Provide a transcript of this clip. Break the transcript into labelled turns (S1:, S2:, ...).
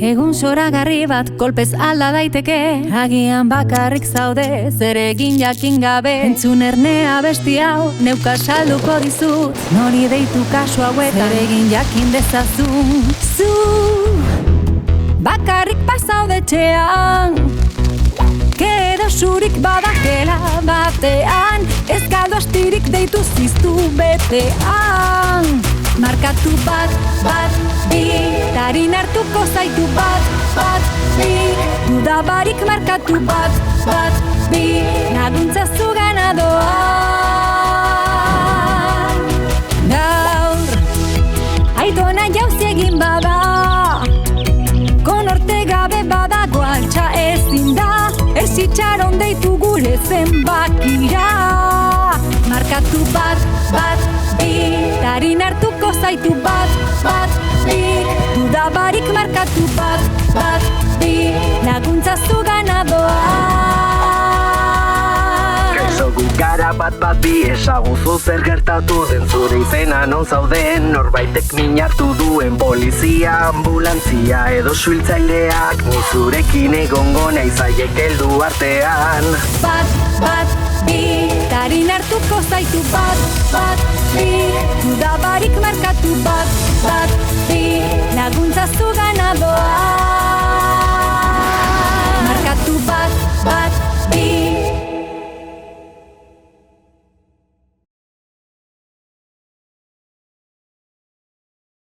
S1: Egun soragarri bat kolpez alda daiteke, agian bakarrik zaude, zer egin jakin gabe. Entzun ernea besti hau, neuka salduko dizut, nori deitu kasu hauetan, zer egin jakin dezazun. Zu, bakarrik pasaude txean, edo surik badakela batean, ez galdu astirik deitu ziztu betean. Markatu bat, bi, tarin hartuko zaitu bat, bi, dudabarik markatu bat, bi, laguntza zu ganadoan. Gaur, aitona jauzi egin bada, konorte gabe badago altxa ezin da, erzitxaron deitu gure zenbakira. Markatu bat, bi, tarin hartuko zaitu bat, bi, dudabarik markatu bat, bi, laguntza zu ganadoan.
S2: Gaixogu gara bat bi, esaguzu zer gertatu den, zure izena non zauden, norbaitek min hartu duen, polizia, ambulantzia edo suhiltzaileak, ni zurekin egongo naiz haiek heldu artean.
S1: Bat, bi, tarin hartuko zaitu bat, bi, dudabarik markatu bat, bi, laguntza zu ganadoan.